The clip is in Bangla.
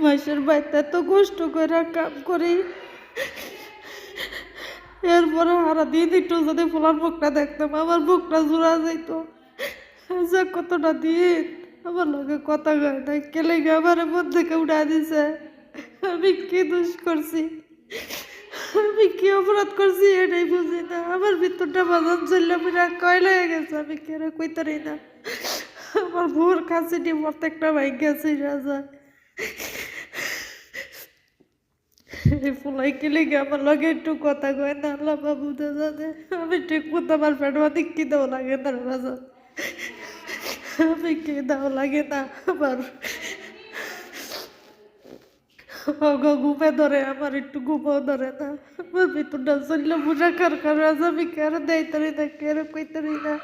মাসের বাড়িতে এত কষ্ট করে কাম করি, এরপরে সারাদিন একটু যদি ফুলার মুখটা দেখতাম আমার বুকটা জোড়া যাইত। যে কতটা দিন আমার লগে কথা কয় না, কেলে আমার মন থেকে উঠা দিছে। আমি কি দোষ করছি, আমি কি অপরাধ করছি এটাই বুঝি না। আমার ভিতরটা বাজান চললে পুরা কয়লা হয়ে গেছে, আমি কেন কইতারি না। আমার ভোর খাসিটি প্রত্যেকটা বাইক গেছে রাজা। এই ফুলাই কেলে আমার লগে একটু কথা কয় না, আল্লাহ বাবু জানে। আমি ঠিক মতো আমার পেটবাদি কি দাও লাগে না রাজা, আমি কি দাও লাগে না। আমার ঘুমে ধরে, আমার একটু ঘুমও ধরে না। আমার ভিতরটা চললে বুঝা কার রাজা, আমি কেন দেয়তারি না, কেন কইতারি না।